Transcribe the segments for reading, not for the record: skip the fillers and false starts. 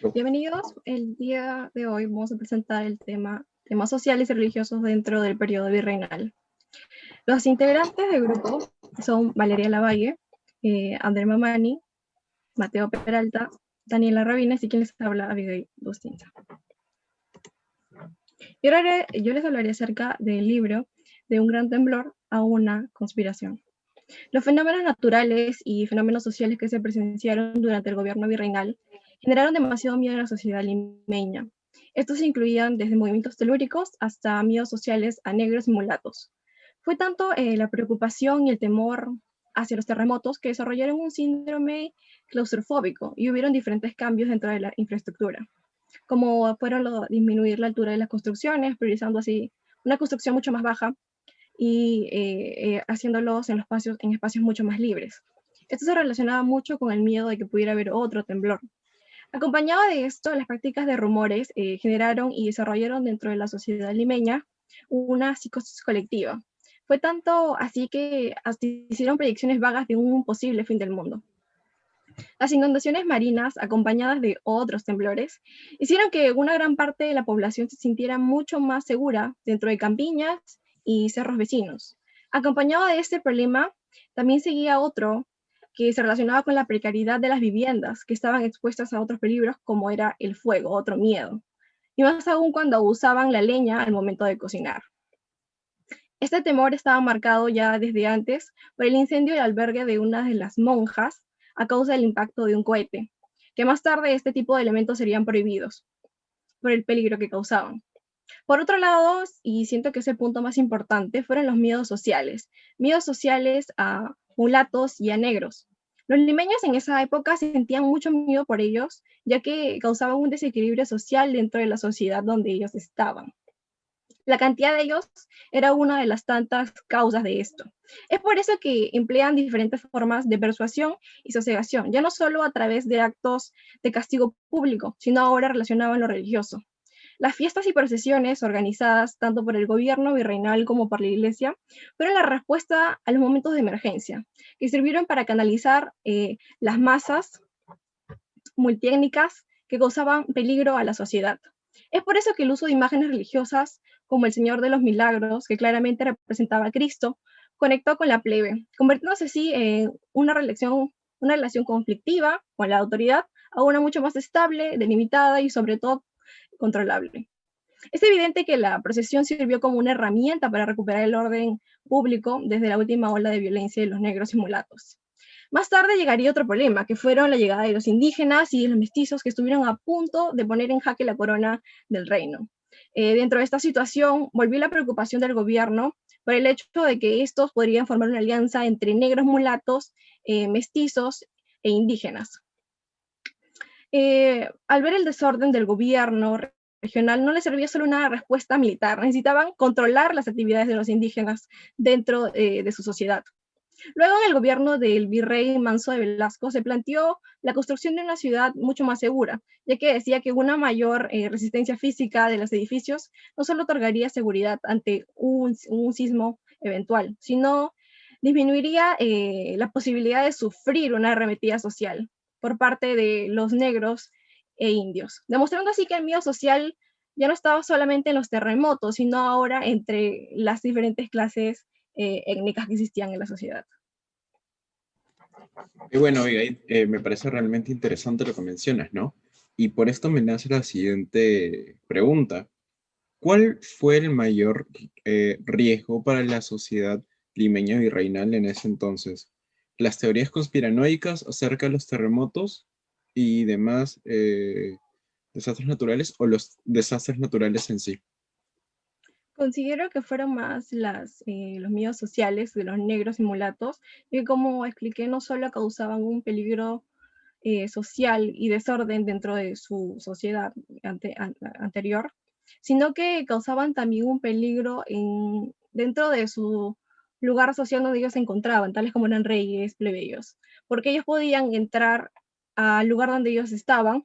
Bienvenidos. El día de hoy vamos a presentar el temas sociales y religiosos dentro del periodo virreinal. Los integrantes del grupo son Valeria Lavalle, André Mamani, Mateo Peralta, Daniela Rabines y quien les habla, Abigail Bustinza. Yo les hablaré acerca del libro De un gran temblor a una conspiración. Los fenómenos naturales y fenómenos sociales que se presenciaron durante el gobierno virreinal generaron demasiado miedo en la sociedad limeña. Estos incluían desde movimientos telúricos hasta miedos sociales a negros y mulatos. Fue tanto la preocupación y el temor hacia los terremotos que desarrollaron un síndrome claustrofóbico y hubieron diferentes cambios dentro de la infraestructura, como fueron disminuir la altura de las construcciones, priorizando así una construcción mucho más baja y haciéndolos en espacios mucho más libres. Esto se relacionaba mucho con el miedo de que pudiera haber otro temblor. Acompañado de esto, las prácticas de rumores generaron y desarrollaron dentro de la sociedad limeña una psicosis colectiva. Fue tanto así que hasta hicieron predicciones vagas de un posible fin del mundo. Las inundaciones marinas, acompañadas de otros temblores, hicieron que una gran parte de la población se sintiera mucho más segura dentro de campiñas y cerros vecinos. Acompañado de este problema, también seguía otro que se relacionaba con la precariedad de las viviendas, que estaban expuestas a otros peligros como era el fuego, otro miedo. Y más aún cuando usaban la leña al momento de cocinar. Este temor estaba marcado ya desde antes por el incendio del albergue de una de las monjas a causa del impacto de un cohete, que más tarde este tipo de elementos serían prohibidos por el peligro que causaban. Por otro lado, y siento que es el punto más importante, fueron los miedos sociales a mulatos y a negros. Los limeños en esa época sentían mucho miedo por ellos, ya que causaban un desequilibrio social dentro de la sociedad donde ellos estaban. La cantidad de ellos era una de las tantas causas de esto. Es por eso que emplean diferentes formas de persuasión y sosegación, ya no solo a través de actos de castigo público, sino ahora relacionado en lo religioso. Las fiestas y procesiones organizadas tanto por el gobierno virreinal como por la iglesia fueron la respuesta a los momentos de emergencia, que sirvieron para canalizar las masas multiétnicas que causaban peligro a la sociedad. Es por eso que el uso de imágenes religiosas como el Señor de los Milagros, que claramente representaba a Cristo, conectó con la plebe, convirtiéndose así en una relación conflictiva con la autoridad a una mucho más estable, delimitada y sobre todo controlable. Es evidente que la procesión sirvió como una herramienta para recuperar el orden público desde la última ola de violencia de los negros y mulatos. Más tarde llegaría otro problema, que fueron la llegada de los indígenas y de los mestizos que estuvieron a punto de poner en jaque la corona del reino. Dentro de esta situación volvió la preocupación del gobierno por el hecho de que estos podrían formar una alianza entre negros mulatos, mestizos e indígenas. Al ver el desorden del gobierno regional, no les servía solo una respuesta militar, necesitaban controlar las actividades de los indígenas dentro de su sociedad. Luego, en el gobierno del virrey Manso de Velasco, se planteó la construcción de una ciudad mucho más segura, ya que decía que una mayor resistencia física de los edificios no solo otorgaría seguridad ante un sismo eventual, sino disminuiría la posibilidad de sufrir una arremetida social por parte de los negros e indios, demostrando así que el miedo social ya no estaba solamente en los terremotos, sino ahora entre las diferentes clases étnicas que existían en la sociedad. Y bueno, Abigail, me parece realmente interesante lo que mencionas, ¿no? Y por esto me nace la siguiente pregunta. ¿Cuál fue el mayor riesgo para la sociedad limeña virreinal en ese entonces? ¿Las teorías conspiranoicas acerca de los terremotos y demás desastres naturales o los desastres naturales en sí? Considero que fueron más los miedos sociales de los negros y mulatos, que como expliqué, no solo causaban un peligro social y desorden dentro de su sociedad anterior, sino que causaban también un peligro dentro de su lugar social donde ellos se encontraban, tales como eran reyes, plebeyos, porque ellos podían entrar al lugar donde ellos estaban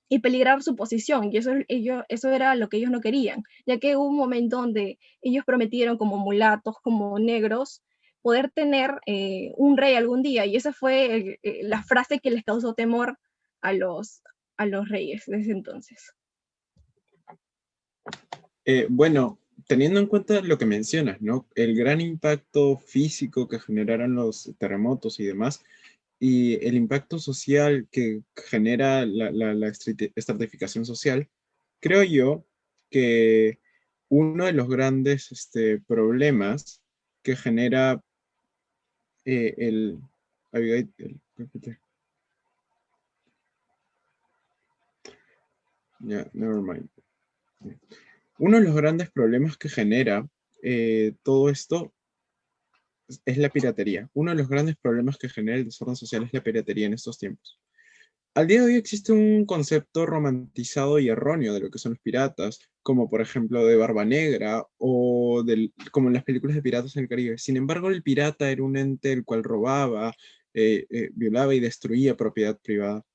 y peligrar su posición, y eso era lo que ellos no querían, ya que hubo un momento donde ellos prometieron como mulatos, como negros, poder tener un rey algún día, y esa fue la frase que les causó temor a los a los reyes de ese entonces. Bueno, teniendo en cuenta lo que mencionas, ¿no? El gran impacto físico que generaron los terremotos y demás, y el impacto social que genera la estratificación social, creo yo que uno de los grandes problemas que genera el... ya, never mind. Uno de los grandes problemas que genera todo esto es la piratería. Uno de los grandes problemas que genera el desorden social es la piratería en estos tiempos. Al día de hoy existe un concepto romantizado y erróneo de lo que son los piratas, como por ejemplo de Barba Negra o como en las películas de piratas en el Caribe. Sin embargo, el pirata era un ente el cual robaba, violaba y destruía propiedad privada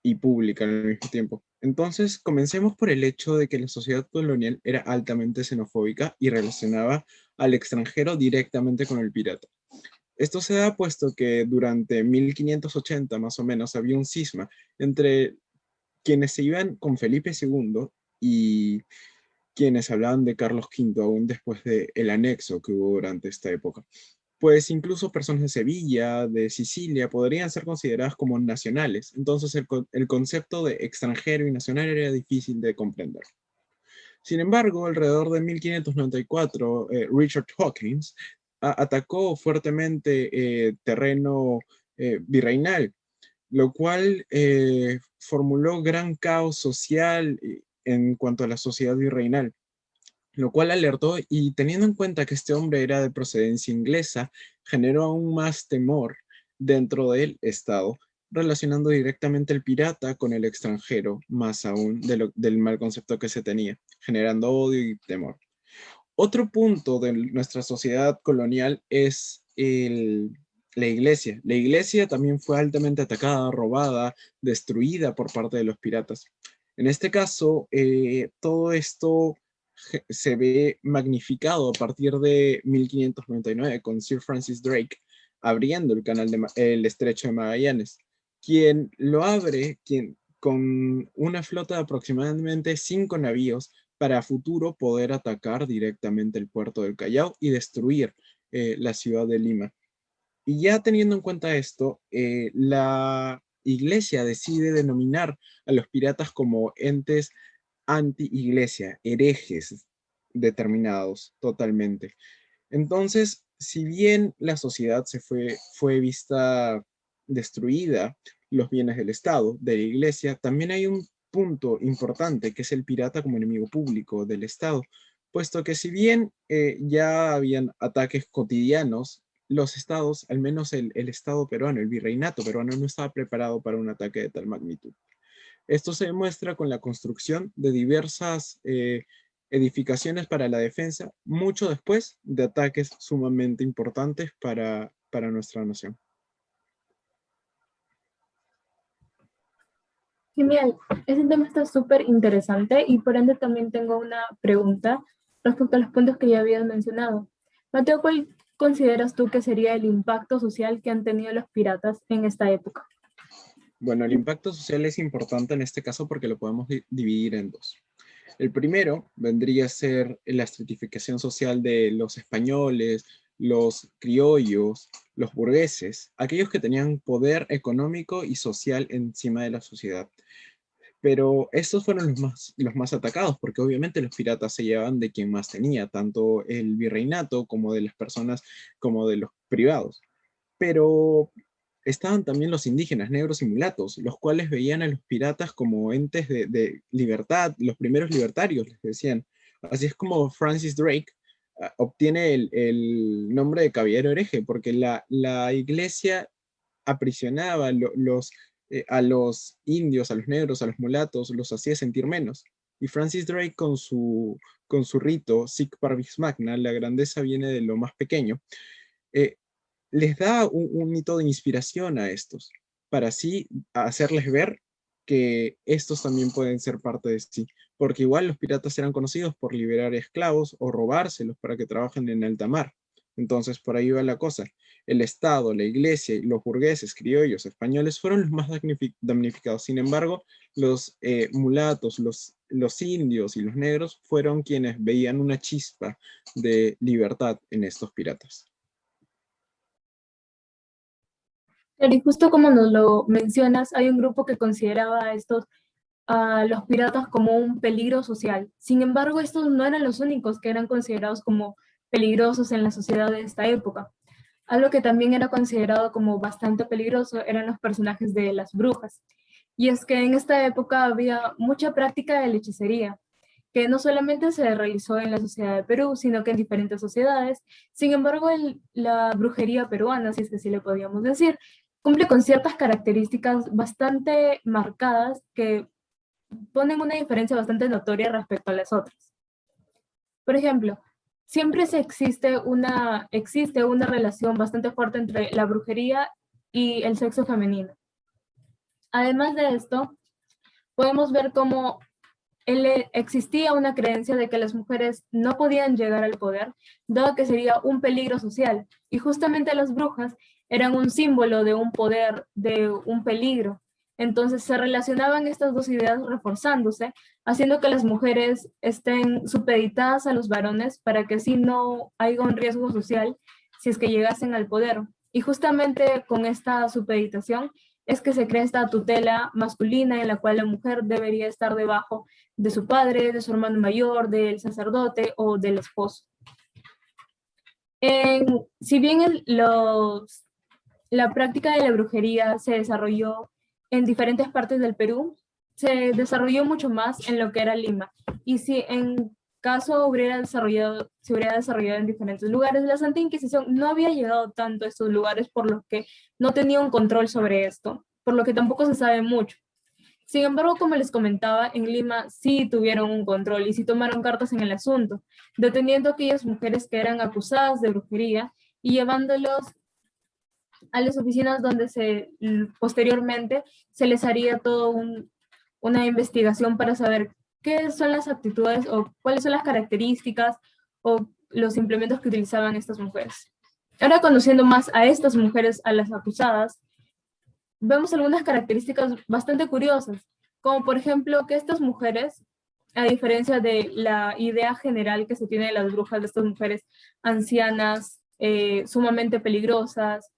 y pública al mismo tiempo. Entonces, comencemos por el hecho de que la sociedad colonial era altamente xenofóbica y relacionaba al extranjero directamente con el pirata. Esto se da puesto que durante 1580 más o menos había un cisma entre quienes se iban con Felipe II y quienes hablaban de Carlos V aún después del anexo que hubo durante esta época. Pues incluso personas de Sevilla, de Sicilia, podrían ser consideradas como nacionales. Entonces el concepto de extranjero y nacional era difícil de comprender. Sin embargo, alrededor de 1594, Richard Hawkins atacó fuertemente terreno virreinal, lo cual formuló gran caos social en cuanto a la sociedad virreinal, lo cual alertó y teniendo en cuenta que este hombre era de procedencia inglesa, generó aún más temor dentro del Estado, relacionando directamente el pirata con el extranjero, más aún del mal concepto que se tenía, generando odio y temor. Otro punto de nuestra sociedad colonial es la iglesia. La iglesia también fue altamente atacada, robada, destruida por parte de los piratas. En este caso, todo esto se ve magnificado a partir de 1599 con Sir Francis Drake abriendo el estrecho de Magallanes, quien lo abre con una flota de aproximadamente 5 navíos para futuro poder atacar directamente el puerto del Callao y destruir la ciudad de Lima. Y ya teniendo en cuenta esto, la iglesia decide denominar a los piratas como entes anti-iglesia, herejes determinados totalmente. Entonces, si bien la sociedad fue vista destruida, los bienes del Estado, de la iglesia, también hay un punto importante que es el pirata como enemigo público del Estado, puesto que si bien ya habían ataques cotidianos, los estados, al menos el Estado peruano, el virreinato peruano, no estaba preparado para un ataque de tal magnitud. Esto se demuestra con la construcción de diversas edificaciones para la defensa, mucho después de ataques sumamente importantes para nuestra nación. Genial, ese tema está súper interesante y por ende también tengo una pregunta respecto a los puntos que ya habías mencionado. Mateo, ¿cuál consideras tú que sería el impacto social que han tenido los piratas en esta época? Bueno, el impacto social es importante en este caso porque lo podemos dividir en dos. El primero vendría a ser la estratificación social de los españoles, los criollos, los burgueses, aquellos que tenían poder económico y social encima de la sociedad. Pero estos fueron los más atacados, porque obviamente los piratas se llevaban de quien más tenía, tanto el virreinato como de las personas, como de los privados. Pero estaban también los indígenas, negros y mulatos, los cuales veían a los piratas como entes de libertad, los primeros libertarios, les decían. Así es como Francis Drake obtiene el nombre de caballero hereje, porque la iglesia aprisionaba a los indios, a los negros, a los mulatos, los hacía sentir menos. Y Francis Drake con su rito, Sic Parvis Magna, la grandeza viene de lo más pequeño, eh, les da un hito de inspiración a estos, para así hacerles ver que estos también pueden ser parte de sí, porque igual los piratas eran conocidos por liberar esclavos o robárselos para que trabajen en alta mar. Entonces, por ahí va la cosa. El Estado, la Iglesia y los burgueses, criollos, españoles fueron los más damnificados. Sin embargo, los mulatos, los indios y los negros fueron quienes veían una chispa de libertad en estos piratas. Claro, y justo como nos lo mencionas, hay un grupo que consideraba a los piratas como un peligro social. Sin embargo, estos no eran los únicos que eran considerados como peligrosos en la sociedad de esta época. Algo que también era considerado como bastante peligroso eran los personajes de las brujas. Y es que en esta época había mucha práctica de la hechicería, que no solamente se realizó en la sociedad de Perú, sino que en diferentes sociedades. Sin embargo, la brujería peruana, si es que sí le podíamos decir, cumple con ciertas características bastante marcadas que ponen una diferencia bastante notoria respecto a las otras. Por ejemplo, siempre existe una relación bastante fuerte entre la brujería y el sexo femenino. Además de esto, podemos ver cómo existía una creencia de que las mujeres no podían llegar al poder, dado que sería un peligro social. Y justamente las brujas eran un símbolo de un poder, de un peligro. Entonces se relacionaban estas dos ideas reforzándose, haciendo que las mujeres estén supeditadas a los varones para que así no haya un riesgo social si es que llegasen al poder. Y justamente con esta supeditación es que se crea esta tutela masculina en la cual la mujer debería estar debajo de su padre, de su hermano mayor, del sacerdote o del esposo. Si bien la práctica de la brujería se desarrolló en diferentes partes del Perú, se desarrolló mucho más en lo que era Lima. Y si en caso se hubiera desarrollado en diferentes lugares, la Santa Inquisición no había llegado tanto a estos lugares, por lo que no tenía un control sobre esto, por lo que tampoco se sabe mucho. Sin embargo, como les comentaba, en Lima sí tuvieron un control y sí tomaron cartas en el asunto, deteniendo a aquellas mujeres que eran acusadas de brujería y llevándolos a las oficinas donde posteriormente se les haría toda una investigación para saber qué son las actitudes o cuáles son las características o los implementos que utilizaban estas mujeres. Ahora, conociendo más a estas mujeres, a las acusadas, vemos algunas características bastante curiosas, como por ejemplo que estas mujeres, a diferencia de la idea general que se tiene de las brujas, de estas mujeres ancianas, sumamente peligrosas,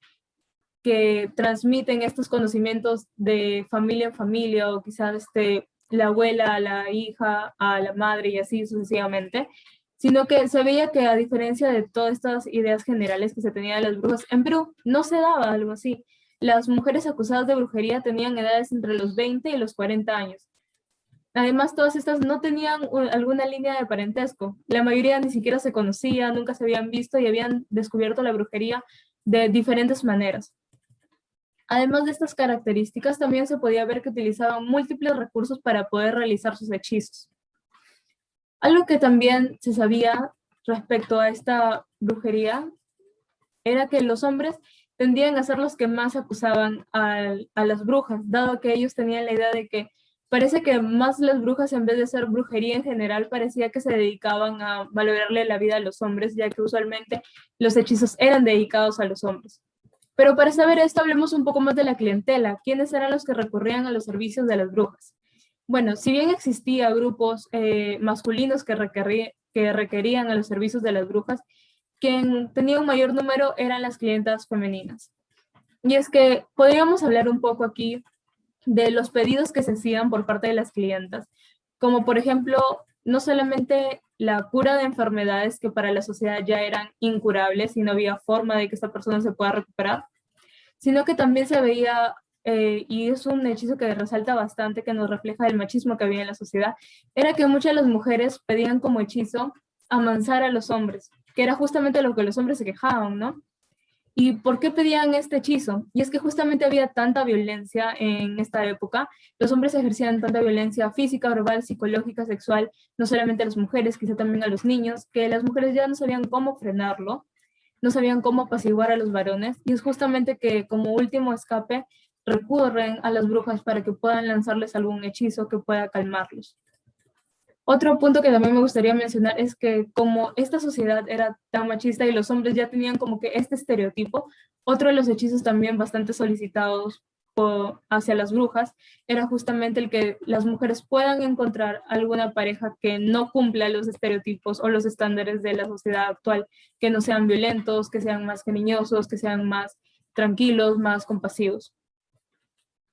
que transmiten estos conocimientos de familia en familia, o quizás la abuela a la hija, a la madre y así sucesivamente, sino que se veía que a diferencia de todas estas ideas generales que se tenían de las brujas, en Perú no se daba algo así. Las mujeres acusadas de brujería tenían edades entre los 20 y los 40 años. Además, todas estas no tenían alguna línea de parentesco. La mayoría ni siquiera se conocía, nunca se habían visto y habían descubierto la brujería de diferentes maneras. Además de estas características, también se podía ver que utilizaban múltiples recursos para poder realizar sus hechizos. Algo que también se sabía respecto a esta brujería era que los hombres tendían a ser los que más acusaban a las brujas, dado que ellos tenían la idea de que parece que más las brujas, en vez de ser brujería en general, parecía que se dedicaban a valorarle la vida a los hombres, ya que usualmente los hechizos eran dedicados a los hombres. Pero para saber esto, hablemos un poco más de la clientela. ¿Quiénes eran los que recurrían a los servicios de las brujas? Bueno, si bien existía grupos masculinos que requerían a los servicios de las brujas, quien tenía un mayor número eran las clientas femeninas. Y es que podríamos hablar un poco aquí de los pedidos que se hacían por parte de las clientas, como por ejemplo, no solamente la cura de enfermedades que para la sociedad ya eran incurables y no había forma de que esta persona se pueda recuperar, sino que también se veía, y es un hechizo que resalta bastante, que nos refleja el machismo que había en la sociedad, era que muchas de las mujeres pedían como hechizo amansar a los hombres, que era justamente lo que los hombres se quejaban, ¿no? ¿Y por qué pedían este hechizo? Y es que justamente había tanta violencia en esta época, los hombres ejercían tanta violencia física, verbal, psicológica, sexual, no solamente a las mujeres, quizá también a los niños, que las mujeres ya no sabían cómo frenarlo, no sabían cómo apaciguar a los varones, y es justamente que como último escape recurren a las brujas para que puedan lanzarles algún hechizo que pueda calmarlos. Otro punto que también me gustaría mencionar es que como esta sociedad era tan machista y los hombres ya tenían como que este estereotipo, otro de los hechizos también bastante solicitados hacia las brujas era justamente el que las mujeres puedan encontrar alguna pareja que no cumpla los estereotipos o los estándares de la sociedad actual, que no sean violentos, que sean más cariñosos, que sean más tranquilos, más compasivos.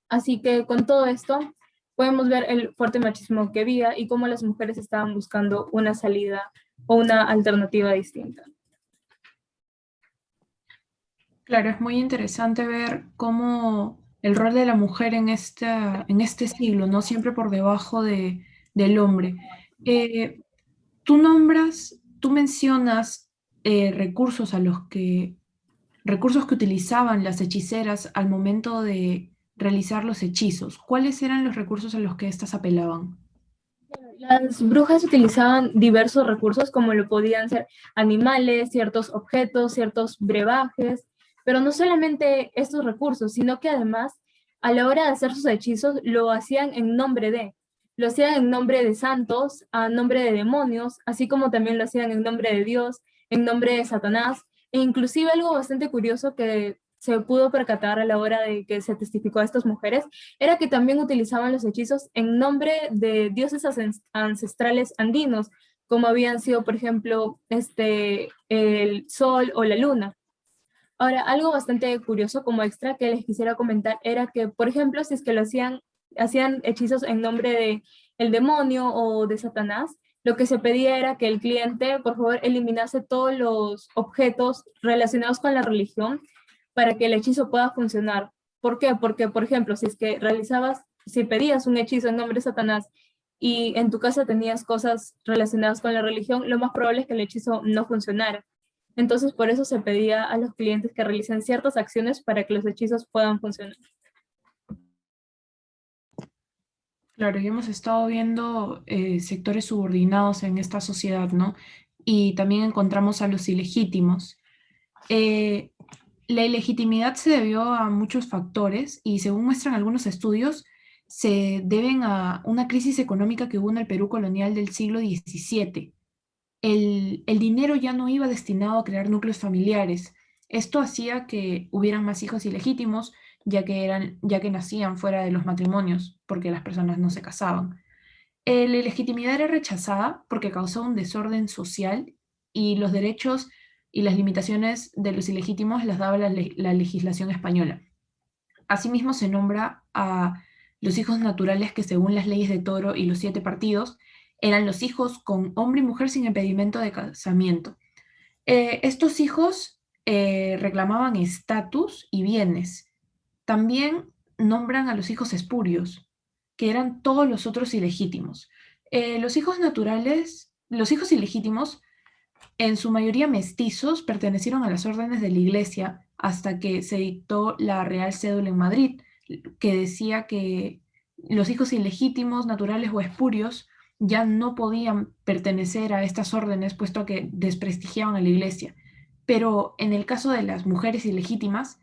Así que con todo esto podemos ver el fuerte machismo que había y cómo las mujeres estaban buscando una salida o una alternativa distinta. Claro, es muy interesante ver cómo el rol de la mujer en este siglo, ¿no? Siempre por debajo del hombre. Eh, tú mencionas recursos que utilizaban las hechiceras al momento de realizar los hechizos. ¿Cuáles eran los recursos a los que éstas apelaban? Las brujas utilizaban diversos recursos, como lo podían ser animales, ciertos objetos, ciertos brebajes, pero no solamente estos recursos, sino que además, a la hora de hacer sus hechizos, lo hacían en nombre de santos, a nombre de demonios, así como también lo hacían en nombre de Dios, en nombre de Satanás, e inclusive algo bastante curioso que se pudo percatar a la hora de que se testificó a estas mujeres, era que también utilizaban los hechizos en nombre de dioses ancestrales andinos, como habían sido, por ejemplo, el sol o la luna. Ahora, algo bastante curioso como extra que les quisiera comentar era que, por ejemplo, si es que hacían hechizos en nombre de el demonio o de Satanás, lo que se pedía era que el cliente, por favor, eliminase todos los objetos relacionados con la religión para que el hechizo pueda funcionar. ¿Por qué? Porque, por ejemplo, si pedías un hechizo en nombre de Satanás y en tu casa tenías cosas relacionadas con la religión, lo más probable es que el hechizo no funcionara. Entonces, por eso se pedía a los clientes que realicen ciertas acciones para que los hechizos puedan funcionar. Claro, y hemos estado viendo sectores subordinados en esta sociedad, ¿no? Y también encontramos a los ilegítimos. Eh, la ilegitimidad se debió a muchos factores y según muestran algunos estudios, se deben a una crisis económica que hubo en el Perú colonial del siglo XVII. El dinero ya no iba destinado a crear núcleos familiares. Esto hacía que hubieran más hijos ilegítimos, ya que nacían fuera de los matrimonios, porque las personas no se casaban. La ilegitimidad era rechazada porque causaba un desorden social y los derechos y las limitaciones de los ilegítimos las daba la legislación española. Asimismo, se nombra a los hijos naturales que, según las leyes de Toro y los 7 partidos, eran los hijos con hombre y mujer sin impedimento de casamiento. Estos hijos reclamaban estatus y bienes. También nombran a los hijos espurios, que eran todos los otros ilegítimos. Los hijos ilegítimos, en su mayoría mestizos, pertenecieron a las órdenes de la Iglesia hasta que se dictó la Real Cédula en Madrid, que decía que los hijos ilegítimos, naturales o espurios ya no podían pertenecer a estas órdenes, puesto que desprestigiaban a la Iglesia. Pero en el caso de las mujeres ilegítimas,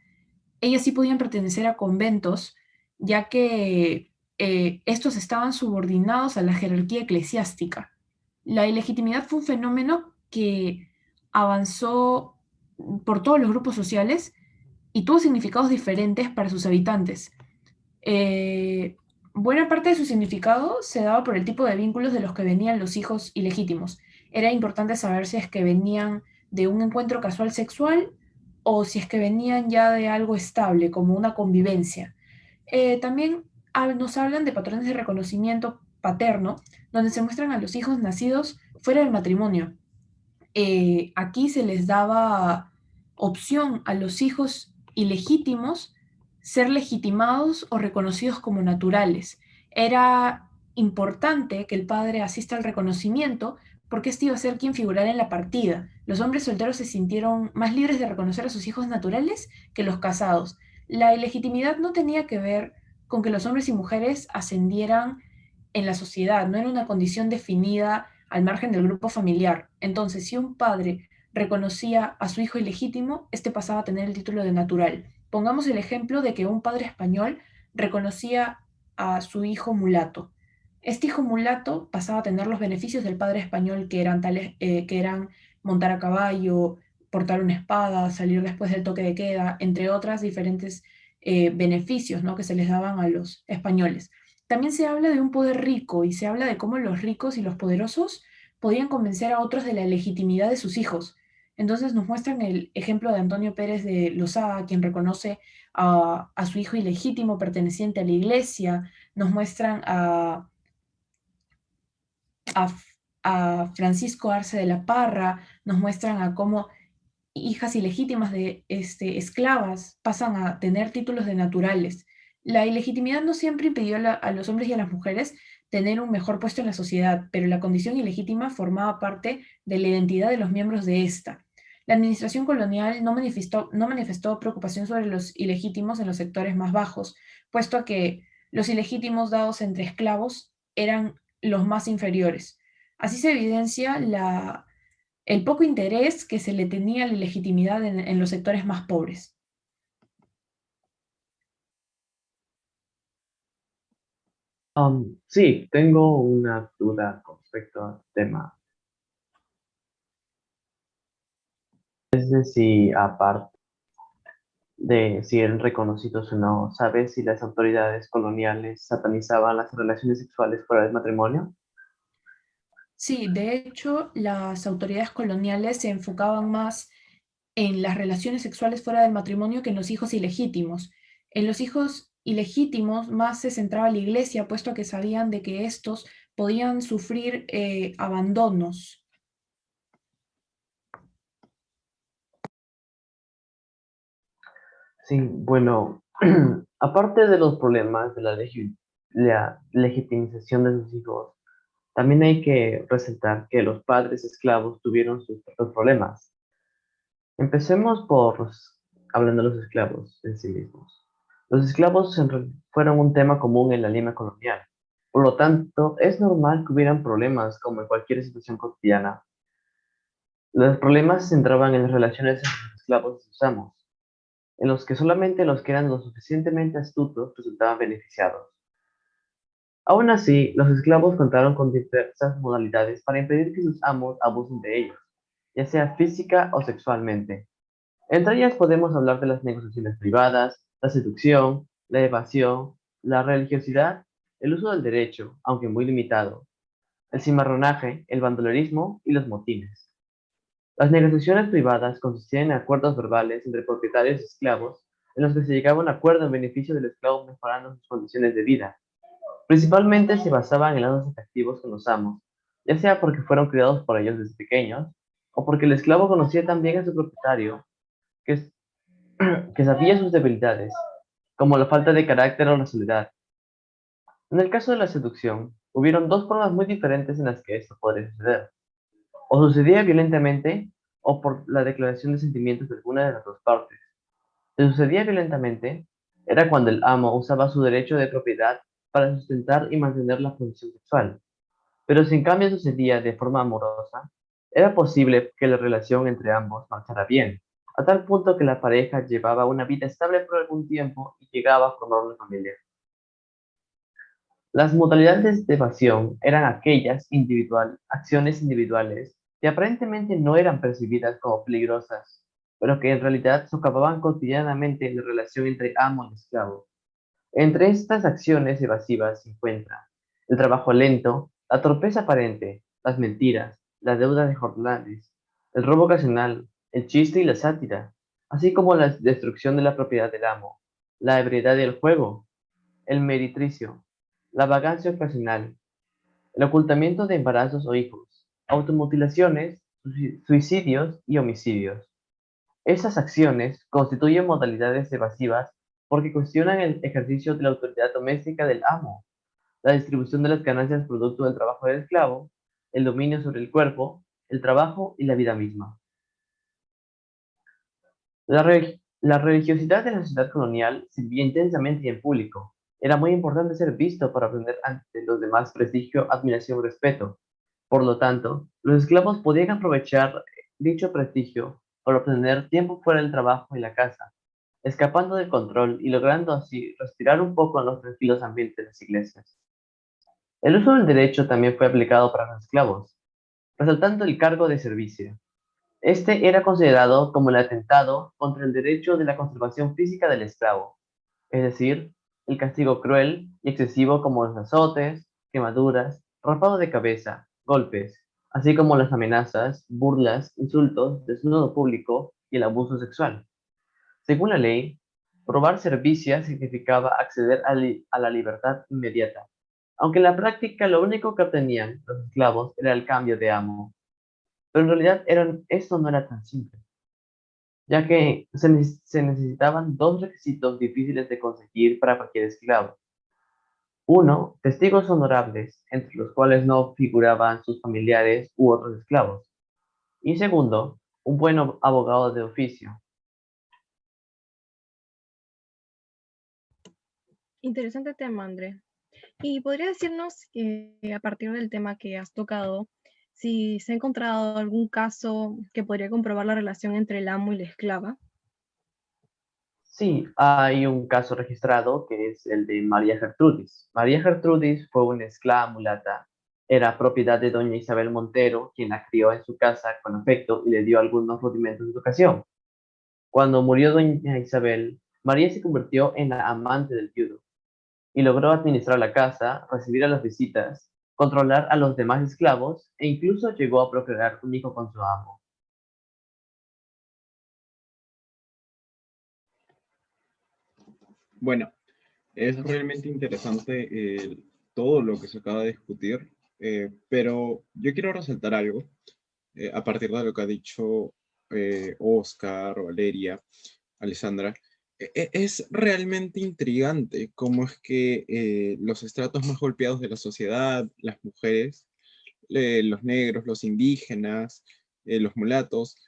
ellas sí podían pertenecer a conventos, ya que estos estaban subordinados a la jerarquía eclesiástica. La ilegitimidad fue un fenómeno que avanzó por todos los grupos sociales y tuvo significados diferentes para sus habitantes. Eh, Buena parte de su significado se daba por el tipo de vínculos de los que venían los hijos ilegítimos. Era importante saber si es que venían de un encuentro casual sexual o si es que venían ya de algo estable, como una convivencia. También nos hablan de patrones de reconocimiento paterno, donde se muestran a los hijos nacidos fuera del matrimonio. Aquí se les daba opción a los hijos ilegítimos ser legitimados o reconocidos como naturales. Era importante que el padre asista al reconocimiento porque este iba a ser quien figurara en la partida. Los hombres solteros se sintieron más libres de reconocer a sus hijos naturales que los casados. La ilegitimidad no tenía que ver con que los hombres y mujeres ascendieran en la sociedad, no era una condición definida al margen del grupo familiar. Entonces, si un padre reconocía a su hijo ilegítimo, este pasaba a tener el título de natural. Pongamos el ejemplo de que un padre español reconocía a su hijo mulato. Este hijo mulato pasaba a tener los beneficios del padre español, que eran montar a caballo, portar una espada, salir después del toque de queda, entre otras diferentes beneficios, ¿no?, que se les daban a los españoles. También se habla de un poder rico y se habla de cómo los ricos y los poderosos podían convencer a otros de la legitimidad de sus hijos. Entonces nos muestran el ejemplo de Antonio Pérez de Losada, quien reconoce a su hijo ilegítimo perteneciente a la iglesia. Nos muestran a, a Francisco Arce de la Parra, nos muestran a cómo hijas ilegítimas de esclavas pasan a tener títulos de naturales. La ilegitimidad no siempre impidió a los hombres y a las mujeres tener un mejor puesto en la sociedad, pero la condición ilegítima formaba parte de la identidad de los miembros de esta. La administración colonial no manifestó preocupación sobre los ilegítimos en los sectores más bajos, puesto que los ilegítimos dados entre esclavos eran los más inferiores. Así se evidencia el poco interés que se le tenía a la legitimidad en los sectores más pobres. Sí, tengo una duda con respecto al tema. Es de si, aparte de si eran reconocidos o no, ¿sabes si las autoridades coloniales satanizaban las relaciones sexuales fuera del matrimonio? Sí, de hecho, las autoridades coloniales se enfocaban más en las relaciones sexuales fuera del matrimonio que en los hijos ilegítimos. En los hijos ilegítimos más se centraba la iglesia, puesto que sabían de que estos podían sufrir abandonos. Sí, bueno, aparte de los problemas de la legitimización de sus hijos, también hay que resaltar que los padres esclavos tuvieron sus propios problemas. Empecemos hablando de los esclavos en sí mismos. Los esclavos fueron un tema común en la Lima colonial. Por lo tanto, es normal que hubieran problemas como en cualquier situación cotidiana. Los problemas se centraban en las relaciones entre los esclavos y sus amos, en los que solamente los que eran lo suficientemente astutos resultaban beneficiados. Aún así, los esclavos contaron con diversas modalidades para impedir que sus amos abusen de ellos, ya sea física o sexualmente. Entre ellas podemos hablar de las negociaciones privadas, la seducción, la evasión, la religiosidad, el uso del derecho, aunque muy limitado, el cimarronaje, el bandolerismo y los motines. Las negociaciones privadas consistían en acuerdos verbales entre propietarios y esclavos en los que se llegaba a un acuerdo en beneficio del esclavo mejorando sus condiciones de vida. Principalmente se basaban en lazos afectivos con los amos, ya sea porque fueron criados por ellos desde pequeños o porque el esclavo conocía tan bien a su propietario que que sabía sus debilidades, como la falta de carácter o la soledad. En el caso de la seducción, hubieron dos formas muy diferentes en las que esto podría suceder. O sucedía violentamente o por la declaración de sentimientos de alguna de las dos partes. Si sucedía violentamente, era cuando el amo usaba su derecho de propiedad para sustentar y mantener la posición sexual. Pero si en cambio sucedía de forma amorosa, era posible que la relación entre ambos marchara bien, a tal punto que la pareja llevaba una vida estable por algún tiempo y llegaba a formar una familia. Las modalidades de evasión eran acciones individuales que aparentemente no eran percibidas como peligrosas, pero que en realidad socavaban cotidianamente la relación entre amo y esclavo. Entre estas acciones evasivas se encuentran el trabajo lento, la torpeza aparente, las mentiras, la deuda de jornales, el robo ocasional, el chiste y la sátira, así como la destrucción de la propiedad del amo, la ebriedad del juego, el meretricio, la vagancia ocasional, el ocultamiento de embarazos o hijos, automutilaciones, suicidios y homicidios. Esas acciones constituyen modalidades evasivas porque cuestionan el ejercicio de la autoridad doméstica del amo, la distribución de las ganancias producto del trabajo del esclavo, el dominio sobre el cuerpo, el trabajo y la vida misma. La religiosidad de la sociedad colonial se vivía intensamente y en público. Era muy importante ser visto para obtener ante los demás prestigio, admiración y respeto. Por lo tanto, los esclavos podían aprovechar dicho prestigio para obtener tiempo fuera del trabajo y la casa, escapando del control y logrando así respirar un poco en los tranquilos ambientes de las iglesias. El uso del derecho también fue aplicado para los esclavos, resaltando el cargo de servicio. Este era considerado como el atentado contra el derecho de la conservación física del esclavo. es decir, el castigo cruel y excesivo como los azotes, quemaduras, rapado de cabeza, golpes, así como las amenazas, burlas, insultos, desnudo público y el abuso sexual. Según la ley, probar servicia significaba acceder a la libertad inmediata, aunque en la práctica lo único que obtenían los esclavos era el cambio de amo. Pero en realidad esto no era tan simple, ya que se necesitaban dos requisitos difíciles de conseguir para cualquier esclavo. Uno, testigos honorables, entre los cuales no figuraban sus familiares u otros esclavos. Y segundo, un buen abogado de oficio. Interesante tema, André. ¿Y podría decirnos, a partir del tema que has tocado, si se ha encontrado algún caso que podría comprobar la relación entre el amo y la esclava? Sí, hay un caso registrado que es el de María Gertrudis. María Gertrudis fue una esclava mulata. Era propiedad de doña Isabel Montero, quien la crió en su casa con afecto y le dio algunos rudimentos de educación. Cuando murió doña Isabel, María se convirtió en la amante del viudo y logró administrar la casa, recibir a las visitas, controlar a los demás esclavos e incluso llegó a procrear un hijo con su amo. Bueno, es realmente interesante todo lo que se acaba de discutir, pero yo quiero resaltar algo a partir de lo que ha dicho Oscar, Valeria, Alessandra. Es realmente intrigante cómo es que los estratos más golpeados de la sociedad, las mujeres, los negros, los indígenas, los mulatos,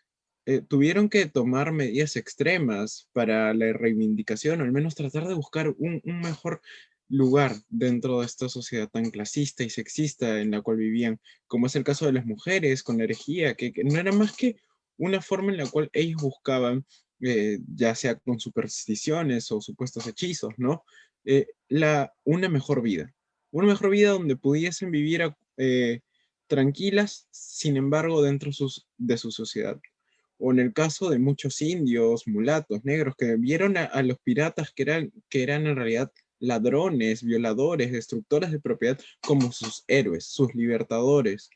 tuvieron que tomar medidas extremas para la reivindicación, o al menos tratar de buscar un mejor lugar dentro de esta sociedad tan clasista y sexista en la cual vivían, como es el caso de las mujeres con la herejía, que no era más que una forma en la cual ellos buscaban, ya sea con supersticiones o supuestos hechizos, ¿no? Una mejor vida donde pudiesen vivir tranquilas, sin embargo, dentro de su sociedad. O en el caso de muchos indios, mulatos, negros, que vieron a los piratas que eran en realidad ladrones, violadores, destructores de propiedad, como sus héroes, sus libertadores,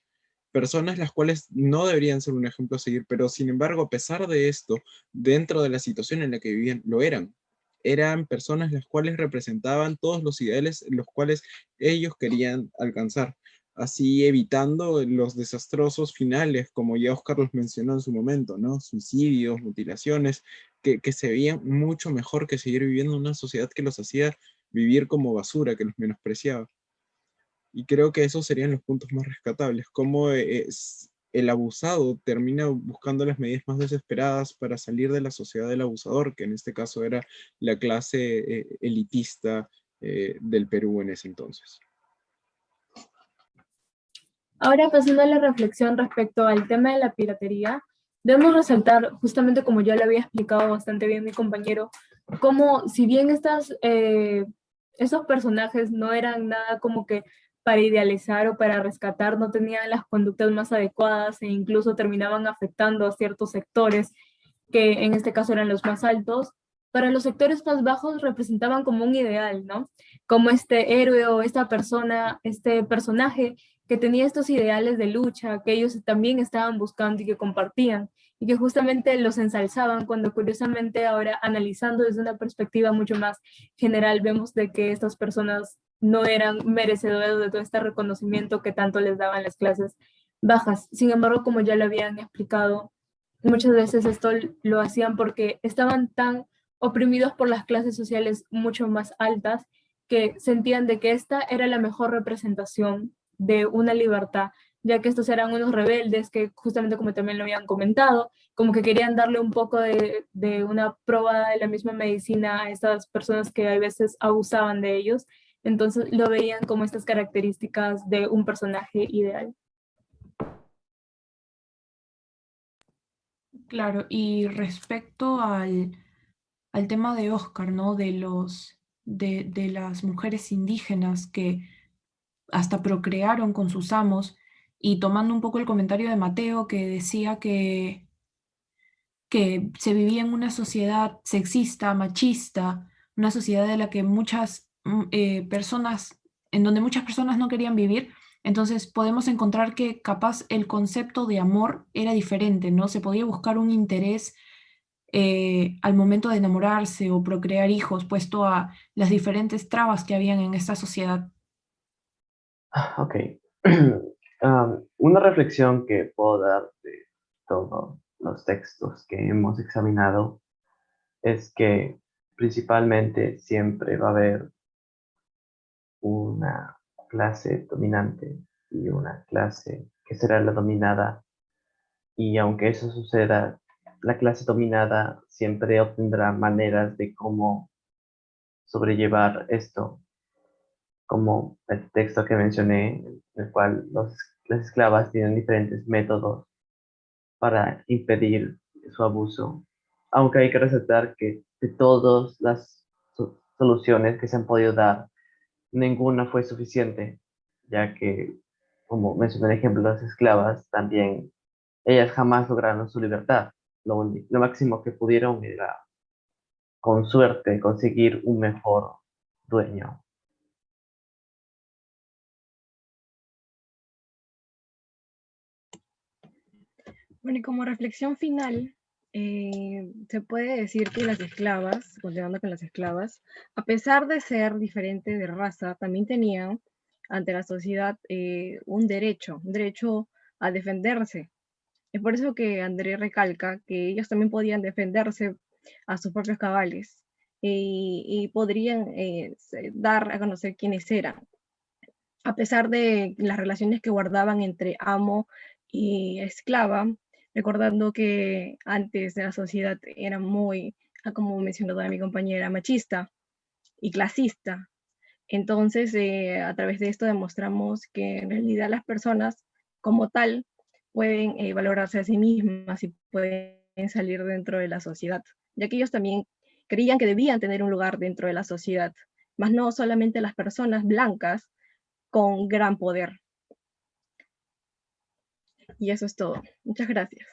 personas las cuales no deberían ser un ejemplo a seguir, pero sin embargo, a pesar de esto, dentro de la situación en la que vivían, lo eran. Eran personas las cuales representaban todos los ideales los cuales ellos querían alcanzar, así evitando los desastrosos finales, como ya Oscar los mencionó en su momento, ¿no? Suicidios, mutilaciones, que se veían mucho mejor que seguir viviendo en una sociedad que los hacía vivir como basura, que los menospreciaba. Y creo que esos serían los puntos más rescatables, cómo el abusado termina buscando las medidas más desesperadas para salir de la sociedad del abusador, que en este caso era la clase elitista del Perú en ese entonces. Ahora, pasando a la reflexión respecto al tema de la piratería, debemos resaltar, justamente como ya lo había explicado bastante bien mi compañero, cómo si bien esos personajes no eran nada como que para idealizar o para rescatar, no tenían las conductas más adecuadas e incluso terminaban afectando a ciertos sectores, que en este caso eran los más altos, para los sectores más bajos representaban como un ideal, ¿no? Como este héroe o esta persona, este personaje que tenía estos ideales de lucha que ellos también estaban buscando y que compartían y que justamente los ensalzaban cuando curiosamente ahora analizando desde una perspectiva mucho más general vemos de que estas personas no eran merecedoras de todo este reconocimiento que tanto les daban las clases bajas. Sin embargo, como ya lo habían explicado, muchas veces esto lo hacían porque estaban tan oprimidos por las clases sociales mucho más altas que sentían de que esta era la mejor representación de una libertad, ya que estos eran unos rebeldes que justamente como también lo habían comentado, como que querían darle un poco de una prueba de la misma medicina a estas personas que a veces abusaban de ellos, entonces lo veían como estas características de un personaje ideal. Claro, y respecto al tema de Oscar, ¿no? De las mujeres indígenas que hasta procrearon con sus amos, y tomando un poco el comentario de Mateo que decía que se vivía en una sociedad sexista, machista, una sociedad en la que en donde muchas personas no querían vivir. Entonces podemos encontrar que capaz el concepto de amor era diferente, ¿no? Se podía buscar un interés al momento de enamorarse o procrear hijos, puesto a las diferentes trabas que habían en esta sociedad. Ok. Una reflexión que puedo dar de todos los textos que hemos examinado es que principalmente siempre va a haber una clase dominante y una clase que será la dominada. Y aunque eso suceda, la clase dominada siempre obtendrá maneras de cómo sobrellevar esto, como el texto que mencioné, en el cual las esclavas tienen diferentes métodos para impedir su abuso. Aunque hay que resaltar que de todas las soluciones que se han podido dar, ninguna fue suficiente, ya que, como mencioné el ejemplo, las esclavas también, ellas jamás lograron su libertad. Lo máximo que pudieron era, con suerte, conseguir un mejor dueño. Bueno, y como reflexión final, se puede decir que las esclavas, continuando con las esclavas, a pesar de ser diferentes de raza, también tenían ante la sociedad un derecho a defenderse. Es por eso que André recalca que ellos también podían defenderse a sus propios cabales y podrían dar a conocer quiénes eran, a pesar de las relaciones que guardaban entre amo y esclava, recordando que antes de la sociedad era muy, como mencionó toda mi compañera, machista y clasista. Entonces, a través de esto demostramos que en realidad las personas como tal pueden valorarse a sí mismas y pueden salir dentro de la sociedad, ya que ellos también creían que debían tener un lugar dentro de la sociedad, más no solamente las personas blancas con gran poder. Y eso es todo. Muchas gracias.